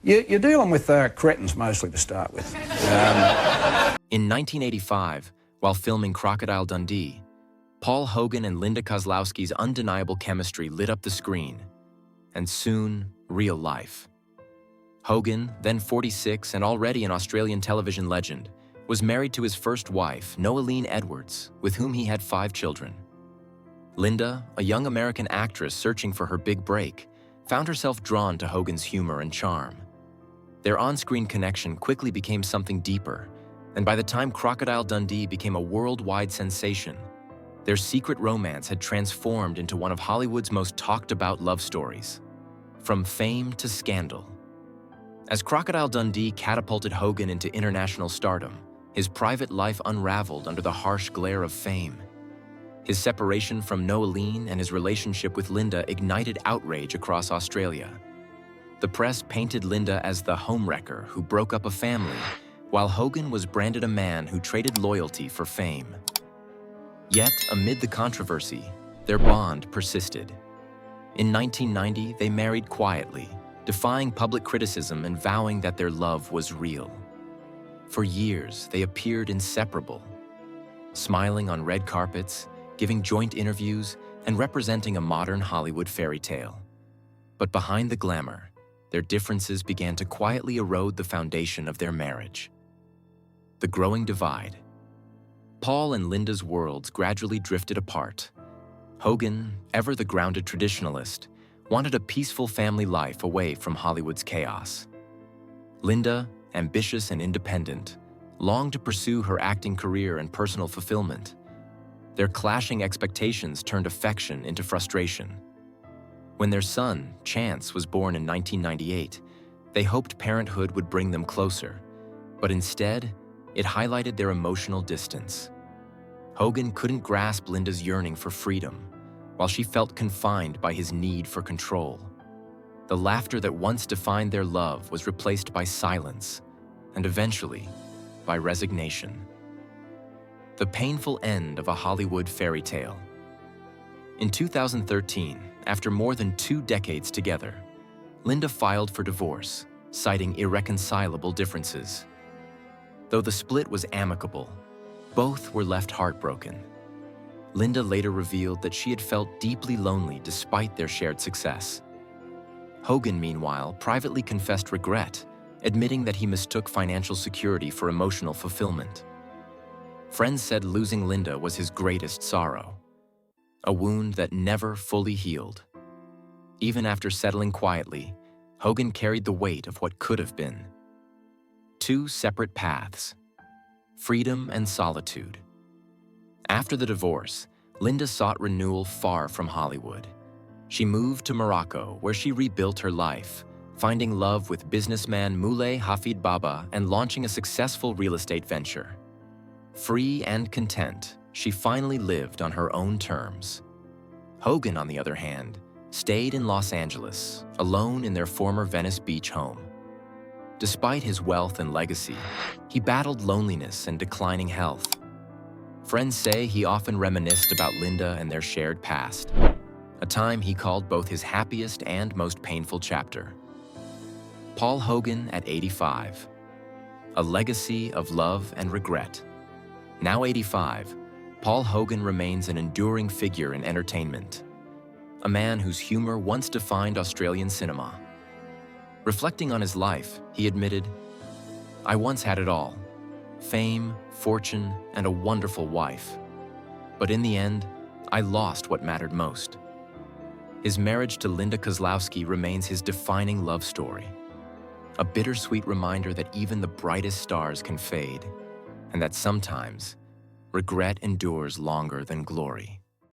You're dealing with cretins mostly to start with. In 1985, while filming Crocodile Dundee, Paul Hogan and Linda Kozlowski's undeniable chemistry lit up the screen, and soon, real life. Hogan, then 46 and already an Australian television legend, was married to his first wife, Noeline Edwards, with whom he had 5 children. Linda, a young American actress searching for her big break, found herself drawn to Hogan's humor and charm. Their on-screen connection quickly became something deeper, and by the time Crocodile Dundee became a worldwide sensation, their secret romance had transformed into one of Hollywood's most talked-about love stories, from fame to scandal. As Crocodile Dundee catapulted Hogan into international stardom, his private life unraveled under the harsh glare of fame. His separation from Noeline and his relationship with Linda ignited outrage across Australia. The press painted Linda as the homewrecker who broke up a family, while Hogan was branded a man who traded loyalty for fame. Yet, amid the controversy, their bond persisted. In 1990, they married quietly, defying public criticism and vowing that their love was real. For years, they appeared inseparable, smiling on red carpets, giving joint interviews, and representing a modern Hollywood fairy tale. But behind the glamour, their differences began to quietly erode the foundation of their marriage. The growing divide. Paul and Linda's worlds gradually drifted apart. Hogan, ever the grounded traditionalist, wanted a peaceful family life away from Hollywood's chaos. Linda, ambitious and independent, longed to pursue her acting career and personal fulfillment. Their clashing expectations turned affection into frustration. When their son, Chance, was born in 1998, they hoped parenthood would bring them closer, but instead, it highlighted their emotional distance. Hogan couldn't grasp Linda's yearning for freedom, while she felt confined by his need for control. The laughter that once defined their love was replaced by silence, and eventually, by resignation. The painful end of a Hollywood fairy tale. In 2013, after more than 2 decades together, Linda filed for divorce, citing irreconcilable differences. Though the split was amicable, both were left heartbroken. Linda later revealed that she had felt deeply lonely despite their shared success. Hogan, meanwhile, privately confessed regret, admitting that he mistook financial security for emotional fulfillment. Friends said losing Linda was his greatest sorrow, a wound that never fully healed. Even after settling quietly, Hogan carried the weight of what could have been. 2 separate paths, freedom and solitude. After the divorce, Linda sought renewal far from Hollywood. She moved to Morocco, where she rebuilt her life, finding love with businessman Moulay Hafid Baba and launching a successful real estate venture. Free and content, she finally lived on her own terms. Hogan, on the other hand, stayed in Los Angeles, alone in their former Venice Beach home. Despite his wealth and legacy, he battled loneliness and declining health. Friends say he often reminisced about Linda and their shared past, a time he called both his happiest and most painful chapter. Paul Hogan at 85, a legacy of love and regret. Now 85, Paul Hogan remains an enduring figure in entertainment, a man whose humor once defined Australian cinema. Reflecting on his life, he admitted, "I once had it all, fame, fortune, and a wonderful wife. But in the end, I lost what mattered most." His marriage to Linda Kozlowski remains his defining love story, a bittersweet reminder that even the brightest stars can fade, and that sometimes regret endures longer than glory.